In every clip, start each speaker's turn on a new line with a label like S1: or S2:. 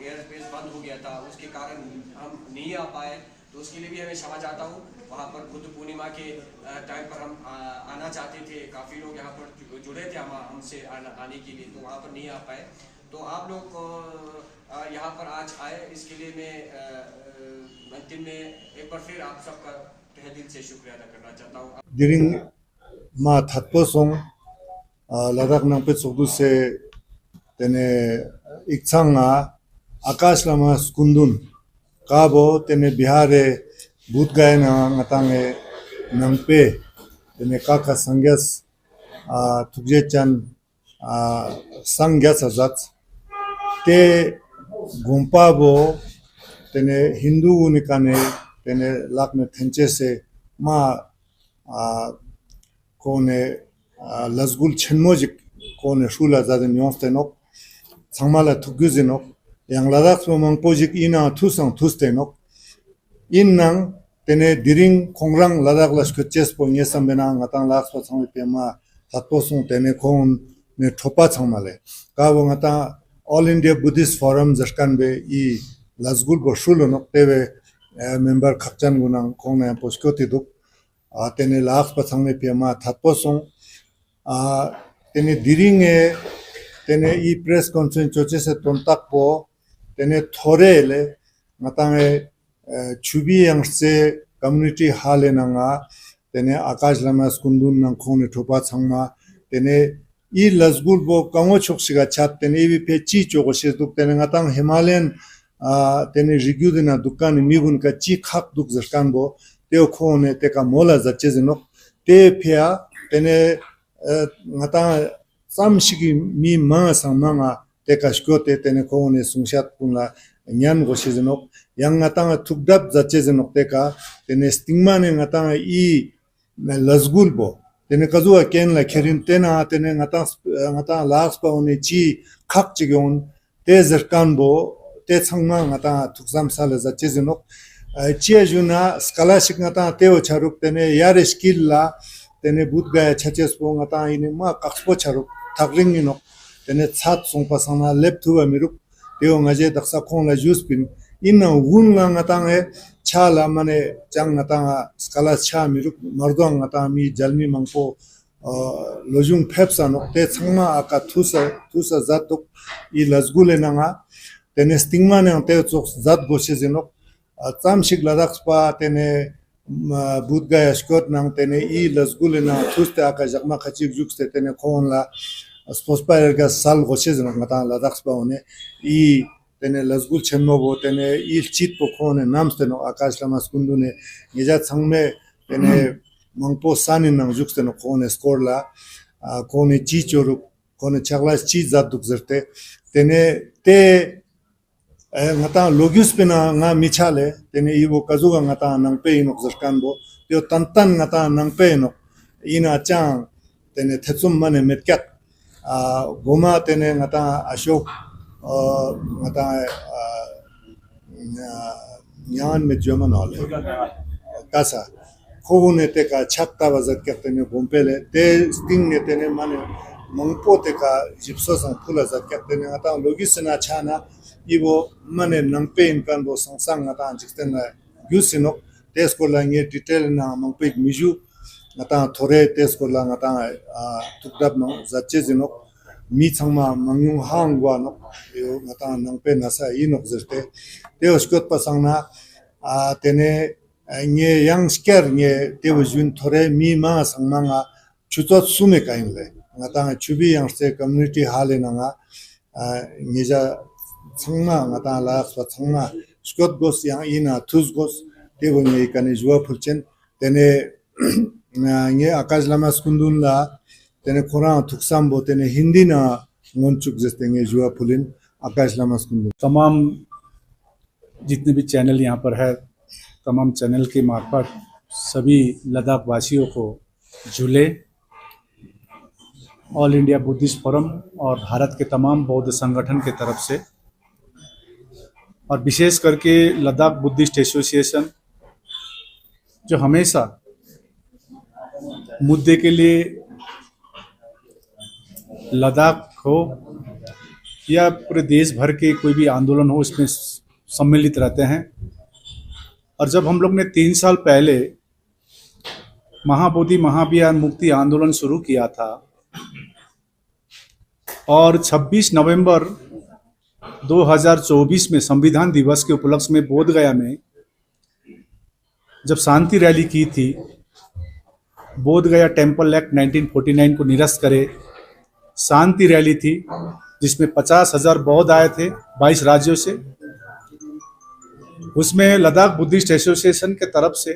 S1: Air space बंद हो गया था, उसके कारण हम नहीं आ पाए, तो उसके लिए भी हमें क्षमा चाहता हूँ। वहाँ पर बुद्ध पूर्णिमा के टाइम पर हम आना चाहते थे, काफ़ी लोग यहाँ पर जुड़े थे हमसे आने के लिए, तो वहाँ पर नहीं आ पाए। तो आप लोग यहाँ पर आज आए, इसके लिए मैं अंतिम में एक बार फिर आप सबका तहे दिल से शुक्रिया अदा करना चाहता हूँ।
S2: Diring ma thatpo song ladak nang pe sugdu se tene ikchanga Akash Lama Skundun kabo tene Bihare Budgay na ngatange nangpe tene kaka sangyas tukje chan sangyas azat te gumpa bo tene Hindu unikane tene lakne thenche se ma kone lazgul chenmojik kone shula zaden yonstenok sangmala thugüzinok yang ladak mangpojik ina thusang thustenok innang tene diring kongrang ladak las kches po nyesam bena ngatang laks pa sangme pema tatposung tene kon ne thopa changmale kawo ngata All India Buddhist Forum jaskan be I lazgul bo shulonok tebe member khakchan gunang kone poskoti duk tene laks pa sangme pema tatposung tene diring e tene I press conference choche se tontak po tene thorele ngatange chubi yangse community hale nanga tene Akash Lama Skundun nang khone thopa changma tene I lazgul bo kango choksiga chat tene I pe chi chogo se duk tene ngatang Himalayan tene rigudina dukan migun ka chi khak duk zaskan bo teo khone teka mola zache zinok te phya tene ngatang samshigi mi ma samanga teka shkote tene khone sungshat punla nyan goshi zinok yang ngatang thukdap zache zinok teka tene stigma ne ngatang I lazgul bo tene kazua ken la kherin tena tene ngatang laks pa one chi khak chigyon te zarkan bo te changma ngatang thuksam sala zache zinok chia juna scholarship ngatang teo charuk tene yare skill la tene budgaya chaches po ngatang ini ma kakspo charuk thakring inok tene chat songpa sangna lep thuwa miruk teo ngaje daksa khong la juice pin inna gun ngatang e cha la mane chang ngatang skala cha miruk mardong ngatang mi jalmi mangpo lojung phepsa nok te changma aka thusa zatuk I lazgule nanga tene stigma ne te chok zat goshe zinok chamshik ladak pa tene budgaya shkot nang tene I lazgule na thuste aka jakma khachik jukste tene khon la Spospayer ga sal goshe zinok ngatang ladak pa one I tene lazgul chenno bo tene I chit po khone namste no Akash Lama Skundune ngeja changme tene mangpo sanin nang jukste no khone score la khone chi choruk khone chaglas chi zat duk zerte tene te ngata logius pena nga michale tene ibo kazuga ngata nang pe inok zarkan bo teo tantan ngata nang pe no ina chang tene thetsum mane metkat goma tene ngata ashok ngata nyan me German hole kasa khone te ka chatta bazat kaptene gompele te sting ne tene mane mangpo te ka jipso sang phula zat kaptene ngata logis na chana ibo mane nangpe inkan bo sangsang ngata jikten la gyusinok test ko la nge detail na mangpe miju ngata thore test ko la ngata tukdap no zache jinok mi changma mangyung hangwa no yo ngata nangpe nasa inok zerte te oskot pasangna tene nge yang sker nge te wujun thore mi ma sangmanga chutot sume kainle ngata chubi yang se community hale nanga ngeja changma ngata la swa changma skot gos yang ina thus gos tebo nge kane jua phulchen tene nge Akash Lama Skundun la तेने खोरा थुकसाम तेने हिंदी ना मोनचुक जस्तेंगे जुआ फुलिन आकाश llamas Kundu.
S3: तमाम जितने भी channel यहाँ पर है, तमाम चैनल के मार्फत सभी लद्दाख वासियों को जुले ऑल इंडिया बुद्धिस्ट फोरम और भारत के तमाम बौद्ध संगठन के तरफ से, और विशेष करके लद्दाख बुद्धिस्ट एसोसिएशन जो हमेशा मुद्दे के लिए लद्दाख हो या पूरे देश भर के कोई भी आंदोलन हो उसमें सम्मिलित रहते हैं। और जब हम लोग ने 3 साल पहले महाबोधि महाविहार मुक्ति आंदोलन शुरू किया था और 26 नवंबर 2024 में संविधान दिवस के उपलक्ष्य में बोधगया में जब शांति रैली की थी, बोधगया टेम्पल एक्ट 1949 को निरस्त करे शांति रैली थी जिसमें 50,000 बौद्ध आए थे 22 राज्यों से। उसमें लद्दाख बुद्धिस्ट एसोसिएशन के तरफ से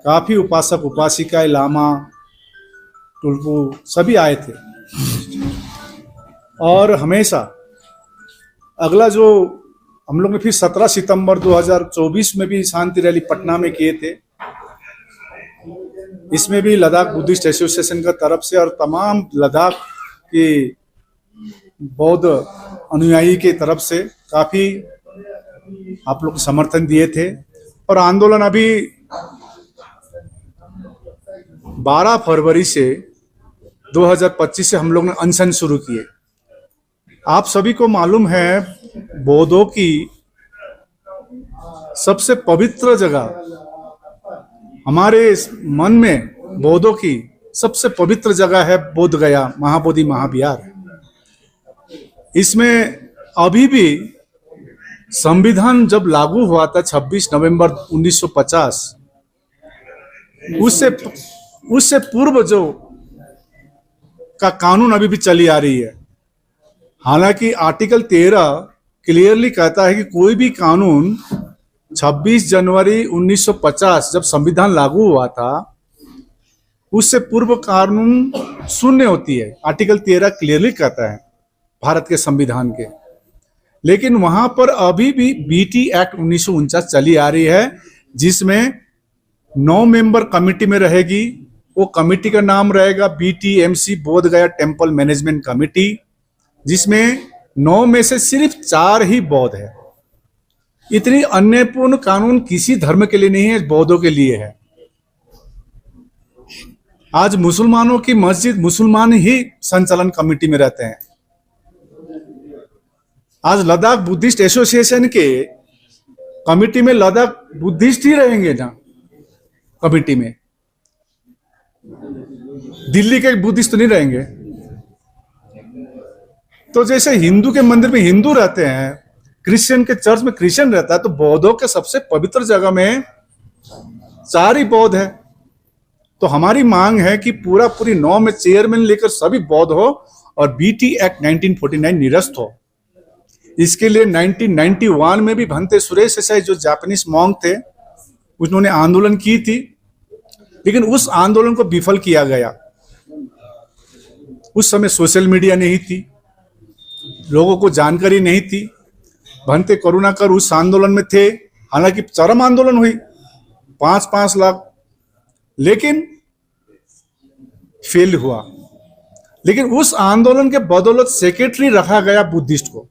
S3: काफ़ी उपासक उपासिकाएं, लामा, टुल्पू सभी आए थे। और हमेशा अगला जो हम लोग ने फिर 17 सितंबर 2024 में भी शांति रैली पटना में किए थे, इसमें भी लद्दाख बुद्धिस्ट एसोसिएशन का तरफ से और तमाम लद्दाख के बौद्ध अनुयायी के तरफ से काफ़ी आप लोग समर्थन दिए थे। और आंदोलन अभी 12 फरवरी से 2025 से हम लोग ने अनशन शुरू किए। आप सभी को मालूम है बौद्धों की सबसे पवित्र जगह, हमारे मन में बौद्धों की सबसे पवित्र जगह है बोधगया महाबोधि महाविहार। इसमें अभी भी संविधान जब लागू हुआ था 26 नवंबर 1950, उससे पूर्व जो का कानून अभी भी चली आ रही है। हालांकि आर्टिकल 13 क्लियरली कहता है कि कोई भी कानून 26 जनवरी 1950 जब संविधान लागू हुआ था उससे पूर्व कानून शून्य होती है। आर्टिकल 13 क्लियरली कहता है भारत के संविधान के। लेकिन वहां पर अभी भी बीटी एक्ट 1949 चली आ रही है जिसमें 9 मेंबर कमेटी में रहेगी। वो कमेटी का नाम रहेगा BTMC Bodhgaya temple management committee, जिसमें 9 में से सिर्फ 4 ही बौद्ध है। इतनी अन्यायपूर्ण कानून किसी धर्म के लिए नहीं है, बौद्धों के लिए है। आज मुसलमानों की मस्जिद मुसलमान ही संचालन कमेटी में रहते हैं। आज लद्दाख बुद्धिस्ट एसोसिएशन के कमेटी में लद्दाख बुद्धिस्ट ही रहेंगे ना कमेटी में, दिल्ली के बुद्धिस्ट तो नहीं रहेंगे। तो जैसे हिंदू के मंदिर में हिंदू रहते हैं, क्रिश्चियन के चर्च में क्रिश्चियन रहता है, तो बौद्धों के सबसे पवित्र जगह में 4 ही बौद्ध है। तो हमारी मांग है कि पूरी 9 में चेयरमैन लेकर सभी बौद्ध हो और बीटी एक्ट 1949 निरस्त हो। इसके लिए 1991 में भी भंते सुरेश देसाई जो जापानीज मॉन्क थे उन्होंने आंदोलन की थी, लेकिन उस आंदोलन को विफल किया गया। उस समय सोशल मीडिया नहीं थी, लोगों को जानकारी नहीं थी। भंते करुणाकर उस आंदोलन में थे, हालांकि चरम आंदोलन हुई 5-5 लाख, लेकिन फेल हुआ। लेकिन उस आंदोलन के बदौलत सेक्रेटरी रखा गया बुद्धिस्ट को।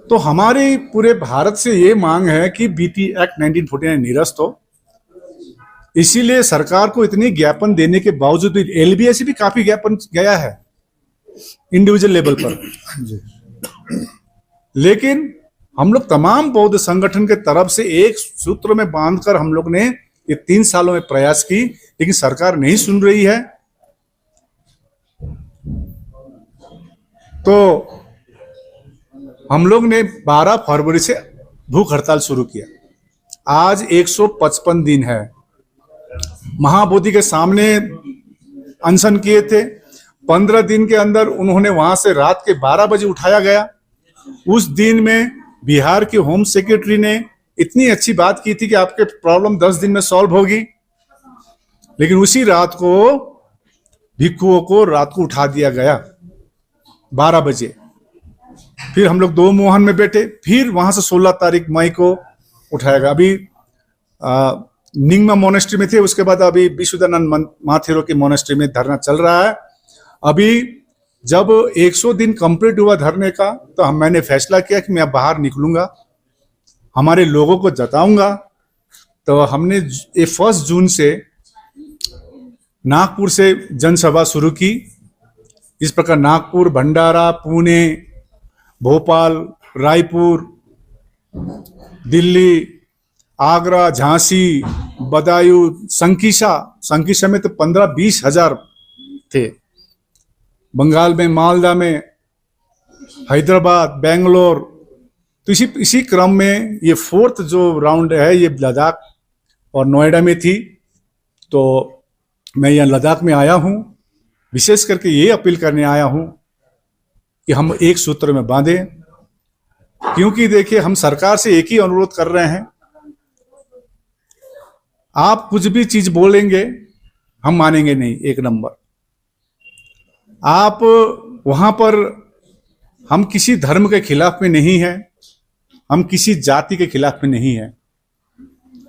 S3: तो हमारी पूरे भारत से ये मांग है कि बीटी एक्ट 1949 निरस्त हो। इसीलिए सरकार को इतनी ज्ञापन देने के बावजूद भी LBS भी काफी ज्ञापन गया है इंडिविजुअल लेवल पर, लेकिन हम लोग तमाम बौद्ध संगठन के तरफ से एक सूत्र में बांधकर हम लोग ने ये 3 सालों में प्रयास की, लेकिन सरकार नहीं सुन रही है। तो हम लोग ने 12 फरवरी से भूख हड़ताल शुरू किया। आज 155 दिन है। महाबोधि के सामने अनशन किए थे। 15 दिन के अंदर उन्होंने वहां से रात के 12 बजे उठाया गया। उस दिन में बिहार के होम सेक्रेटरी ने इतनी अच्छी बात की थी कि आपके प्रॉब्लम 10 दिन में सॉल्व होगी। लेकिन उसी रात को भिक्षुओं को रात को उठा दिया गया 12 बजे। फिर हम लोग 2 मोहन में बैठे, फिर वहां से 16 तारीख मई को उठाया गया। अभी निंगमा मोनेस्ट्री में थे, उसके बाद अभी विशुद्धानंद महाथेरो के मोनेस्ट्री में धरना चल रहा है। अभी जब 100 दिन कंप्लीट हुआ धरने का, तो मैंने फैसला किया कि मैं बाहर निकलूंगा, हमारे लोगों को जताऊंगा। तो हमने 1 जून से नागपुर से जनसभा शुरू की। इस प्रकार नागपुर, भंडारा, पुणे, भोपाल, रायपुर, दिल्ली, आगरा, झांसी, बदायूं, संकीसा में तो 15-20 हजार थे। बंगाल में, मालदा में, हैदराबाद, बेंगलोर। तो इसी क्रम में ये 4th जो राउंड है ये लद्दाख और नोएडा में थी। तो मैं यहाँ लद्दाख में आया हूँ, विशेष करके ये अपील करने आया हूँ कि हम एक सूत्र में बांधें। क्योंकि देखिए, हम सरकार से एक ही अनुरोध कर रहे हैं, आप कुछ भी चीज बोलेंगे हम मानेंगे नहीं। 1 नंबर, आप वहां पर, हम किसी धर्म के खिलाफ में नहीं है, हम किसी जाति के खिलाफ में नहीं है।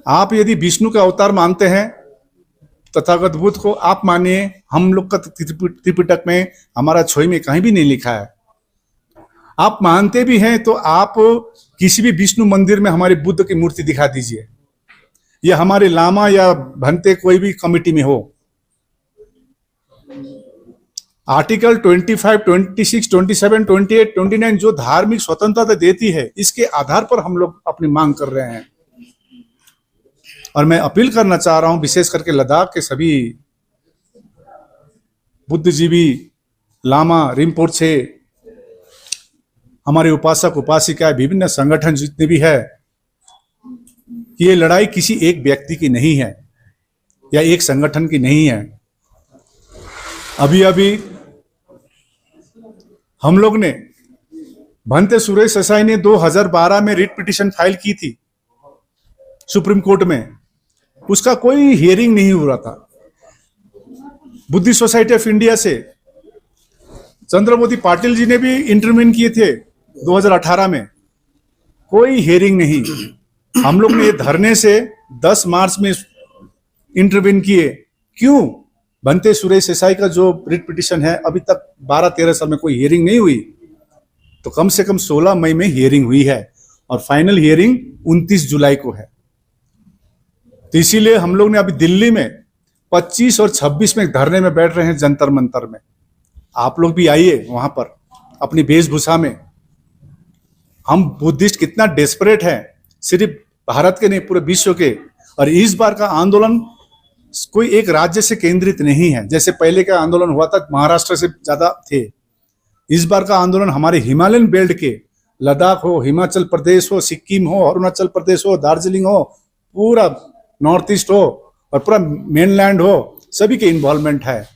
S3: आप यदि विष्णु का अवतार मानते हैं, तथागत बुद्ध को, आप मानिए। हम लोग का त्रिपिटक में, हमारा छोई में कहीं भी नहीं लिखा है। आप मानते भी हैं तो आप किसी भी विष्णु मंदिर में हमारे बुद्ध की मूर्ति दिखा दीजिए, या हमारे लामा या भंते कोई भी कमिटी में हो। आर्टिकल 25, 26, 27, 28, 29 जो धार्मिक स्वतंत्रता देती है, इसके आधार पर हम लोग अपनी मांग कर रहे हैं। और मैं अपील करना चाह रहा हूं, विशेष करके लद्दाख के सभी बुद्धिजीवी, लामा, रिम्पोर्चे, हमारे उपासक उपासिकाएं, विभिन्न संगठन जितने भी है, ये लड़ाई किसी एक व्यक्ति की नहीं है या एक संगठन की नहीं है। अभी अभी हम लोग ने, भंते सुरेश देसाई ने 2012 में रिट पिटीशन फाइल की थी सुप्रीम कोर्ट में, उसका कोई हियरिंग नहीं हो रहा था। बुद्धिस्ट सोसाइटी ऑफ इंडिया से चंद्रमोती पाटिल जी ने भी इंटरवीन किए थे 2018 में, कोई हियरिंग नहीं। हम लोग ने धरने से 10 मार्च में इंटरवीन किए। क्यों? भंते सुरेश देसाई का जो रिट पिटीशन है, अभी तक 12-13 साल में कोई हियरिंग नहीं हुई। तो कम से कम 16 मई में हियरिंग हुई है और फाइनल हियरिंग 29 जुलाई को है। तो इसीलिए हम लोग ने अभी दिल्ली में 25 और 26 में धरने में बैठ रहे हैं, जंतर मंतर में। आप लोग भी आइए वहां पर अपनी वेशभूषा में। हम बुद्धिस्ट कितना डेस्परेट है, सिर्फ भारत के नहीं, पूरे विश्व के। और इस बार का आंदोलन कोई एक राज्य से केंद्रित नहीं है, जैसे पहले का आंदोलन हुआ था महाराष्ट्र से ज्यादा थे। इस बार का आंदोलन हमारे हिमालयन बेल्ट के, लद्दाख हो, हिमाचल प्रदेश हो, सिक्किम हो, अरुणाचल प्रदेश हो, दार्जिलिंग हो, पूरा नॉर्थ ईस्ट हो और पूरा मेनलैंड हो, सभी के इन्वॉल्वमेंट है।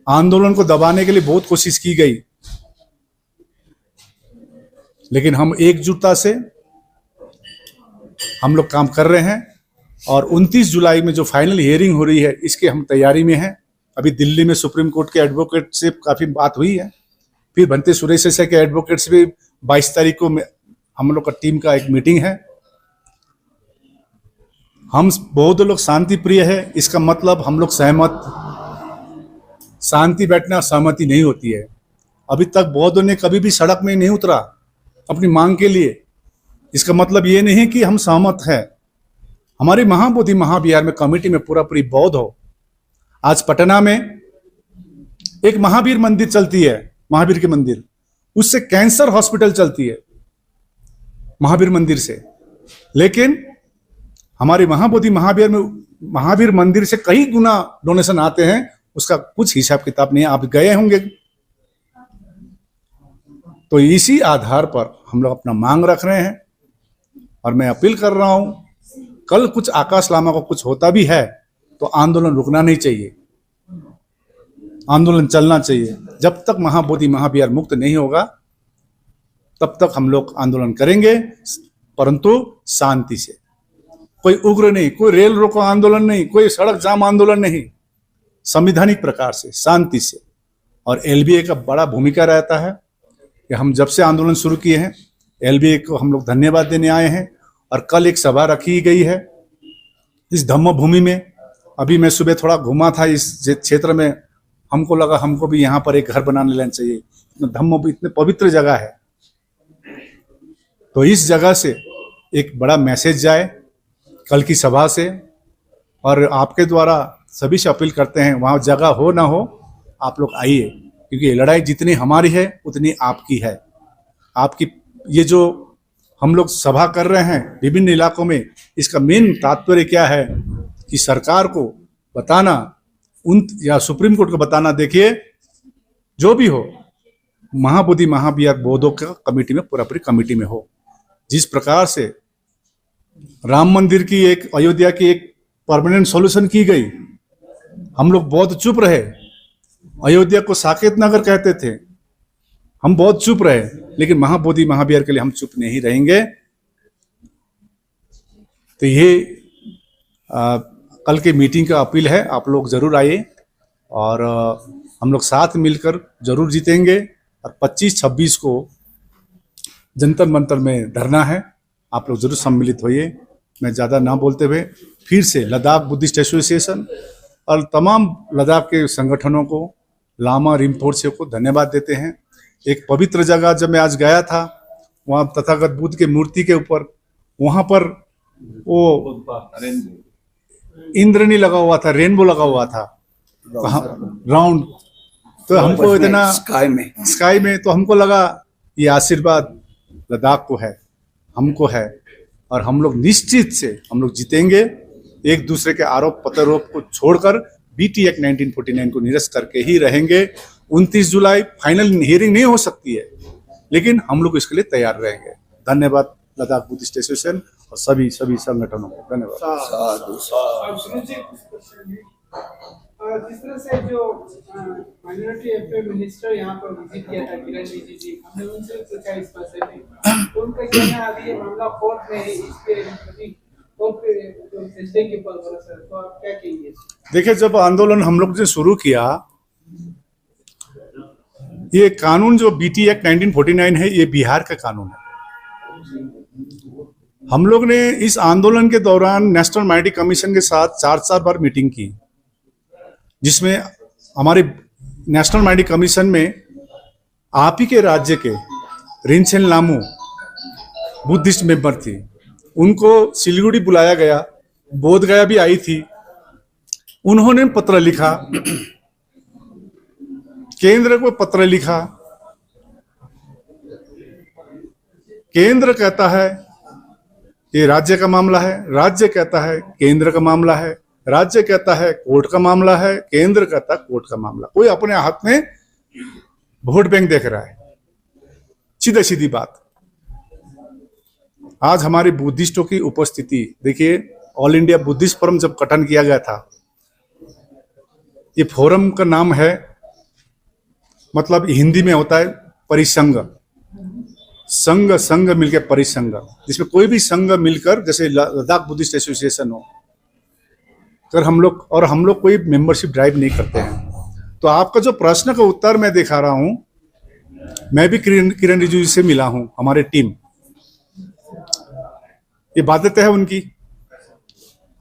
S3: आंदोलन को दबाने के लिए बहुत कोशिश की गई, लेकिन हम एकजुटता से हम लोग काम कर रहे हैं। और 29 जुलाई में जो फाइनल हियरिंग हो रही है, इसके हम तैयारी में हैं। अभी दिल्ली में सुप्रीम कोर्ट के एडवोकेट से काफी बात हुई है, फिर भंते सुरेश देसाई के एडवोकेट से भी 22 तारीख को हम लोग का टीम का एक मीटिंग है। हम बौद्ध लोग शांति प्रिय है, इसका मतलब हम लोग सहमत, शांति बैठना सहमति नहीं होती है। अभी तक बौद्धों ने कभी भी सड़क में नहीं उतरा अपनी मांग के लिए। इसका मतलब ये नहीं कि हम सहमत हैं। हमारी महाबोधि महाविहार में कमेटी में पूरा पूरी बौद्ध हो। आज पटना में एक महावीर मंदिर चलती है, महावीर के मंदिर, उससे कैंसर हॉस्पिटल चलती है महावीर मंदिर से। लेकिन हमारे महाबोधि महाविहार में महावीर मंदिर से कई गुना डोनेशन आते हैं, उसका कुछ हिसाब किताब नहीं है। आप गए होंगे। तो इसी आधार पर हम लोग अपना मांग रख रहे हैं। और मैं अपील कर रहा हूं, कल कुछ आकाश लामा को कुछ होता भी है तो आंदोलन रुकना नहीं चाहिए, आंदोलन चलना चाहिए। जब तक महाबोधि महाविहार मुक्त नहीं होगा तब तक हम लोग आंदोलन करेंगे, परंतु शांति से। कोई उग्र नहीं, कोई रेल रोको आंदोलन नहीं, कोई सड़क जाम आंदोलन नहीं, संवैधानिक प्रकार से शांति से। और एलबीए का बड़ा भूमिका रहता है कि हम जब से आंदोलन शुरू किए हैं एलबीए को हम लोग धन्यवाद देने आए हैं। और कल एक सभा रखी गई है इस धम्म भूमि में। अभी मैं सुबह थोड़ा घूमा था इस क्षेत्र में, हमको लगा हमको भी यहाँ पर एक घर बना लेना चाहिए, धम्म इतने पवित्र जगह है। तो इस जगह से एक बड़ा मैसेज जाए कल की सभा से, और आपके द्वारा सभी से अपील करते हैं वहाँ जगह हो ना हो आप लोग आइए, क्योंकि ये लड़ाई जितनी हमारी है उतनी आपकी है। आपकी ये जो हम लोग सभा कर रहे हैं विभिन्न इलाकों में, इसका मेन तात्पर्य क्या है कि सरकार को बताना या सुप्रीम कोर्ट को बताना, देखिए जो भी हो महाबोधि महाविहार बोधों का कमेटी में पूरी कमेटी में हो। जिस प्रकार से राम मंदिर की एक अयोध्या की एक परमानेंट सॉल्यूशन की गई, हम लोग बहुत चुप रहे। अयोध्या को साकेत नगर कहते थे, हम बहुत चुप रहे, लेकिन महाबोधि महाविहार के लिए हम चुप नहीं रहेंगे। तो ये कल के मीटिंग का अपील है, आप लोग जरूर आइए और हम लोग साथ मिलकर जरूर जीतेंगे। और 25-26 को जंतर मंतर में धरना है, आप लोग जरूर सम्मिलित होइए। मैं ज़्यादा ना बोलते हुए फिर से लद्दाख बुद्धिस्ट एसोसिएशन और तमाम लद्दाख के संगठनों को, लामा रिम्पोर्से को धन्यवाद देते हैं। एक पवित्र जगह जब मैं आज गया था, वहाँ तथागत बुद्ध के मूर्ति के ऊपर, वहाँ पर वो इंद्रनी लगा हुआ था, रेनबो लगा हुआ था राउंड। तो हमको इतना स्काई में तो हमको लगा ये आशीर्वाद लद्दाख को है, हमको है, और हम लोग निश्चित से हम लोग जीतेंगे। एक दूसरे के आरोप प्रत्यारोप को छोड़कर बीटी एक्ट 1949 को निरस्त करके ही रहेंगे। 29 जुलाई फाइनल हियरिंग नहीं हो सकती है, लेकिन हम लोग इसके लिए तैयार रहेंगे। धन्यवाद लद्दाख बुद्धिस्ट एसोसिएशन और सभी संगठनों को धन्यवाद।
S4: जिस तरह से जो माइनॉरिटी अफेयर मिनिस्टर यहाँ पर विजिट किया था किरण रिजिजू जी, हमने उनसे पूछा इस बारे में, तो उनका कहना है अभी ये मामला कोर्ट में है, इसके कोर्ट पे जो फैसले के ऊपर भरोसा है, तो आप क्या कहेंगे?
S3: देखिए, जब आंदोलन हम लोग ने शुरू किया, ये कानून जो बीटी एक्ट 1949 है, ये बिहार का कानून है। हम लोग ने इस आंदोलन के दौरान नेशनल माइनॉरिटी कमीशन के साथ 4 बार मीटिंग की, जिसमें हमारे नेशनल माइनॉरिटी कमीशन में आप ही के राज्य के रिंचेन लामू बुद्धिस्ट मेंबर थी, उनको सिलीगुड़ी बुलाया गया, बोध गया भी आई थी। उन्होंने पत्र लिखा, केंद्र को पत्र लिखा। केंद्र कहता है ये राज्य का मामला है, राज्य कहता है केंद्र का मामला है, राज्य कहता है कोर्ट का मामला है, केंद्र कहता है कोर्ट का मामला। कोई अपने हाथ में वोट बैंक देख रहा है। सीधी सीधी बात। आज हमारे बुद्धिस्टों की उपस्थिति देखिए, ऑल इंडिया बुद्धिस्ट फोरम जब गठन किया गया था, ये फोरम का नाम है, मतलब हिंदी में होता है परिसंघ, संघ मिलकर परिसंघ, जिसमें कोई भी संघ मिलकर, जैसे लद्दाख बुद्धिस्ट एसोसिएशन हो, अगर हम लोग कोई मेंबरशिप ड्राइव नहीं करते हैं। तो आपका जो प्रश्न का उत्तर मैं दिखा रहा हूं, मैं भी किरण रिजिजू से मिला हूं, हमारे टीम, ये बाध्यता है उनकी,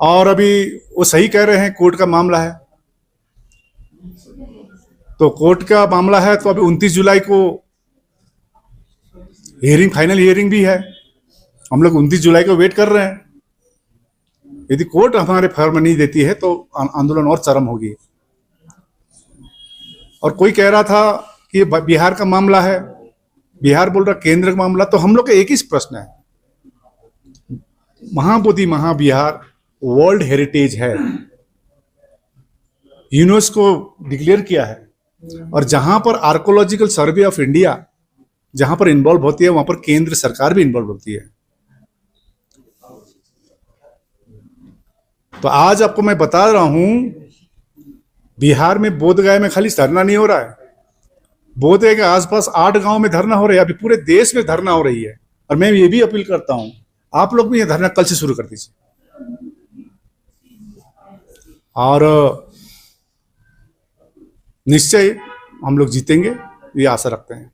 S3: और अभी वो सही कह रहे हैं कोर्ट का मामला है। तो कोर्ट का मामला है, तो अभी 29 जुलाई को हियरिंग, फाइनल हियरिंग भी है। हम लोग 29 जुलाई को वेट कर रहे हैं। यदि कोर्ट हमारे फर्म नहीं देती है तो आंदोलन और चरम होगी। और कोई कह रहा था कि बिहार का मामला है, बिहार बोल रहा केंद्र का मामला। तो हम लोग का एक ही प्रश्न है, महाबोधि महाविहार वर्ल्ड हेरिटेज है, यूनेस्को डिक्लेयर किया है, और जहां पर आर्कोलॉजिकल सर्वे ऑफ इंडिया जहां पर इन्वॉल्व होती है, वहां पर केंद्र सरकार भी इन्वॉल्व होती है। तो आज आपको मैं बता रहा हूं, बिहार में बोधगया में खाली धरना नहीं हो रहा है, बोधगया के आसपास 8 गांव में धरना हो रही है, अभी पूरे देश में धरना हो रही है। और मैं ये भी अपील करता हूं, आप लोग भी ये धरना कल से शुरू कर दीजिए। और निश्चय हम लोग जीतेंगे, ये आशा रखते हैं।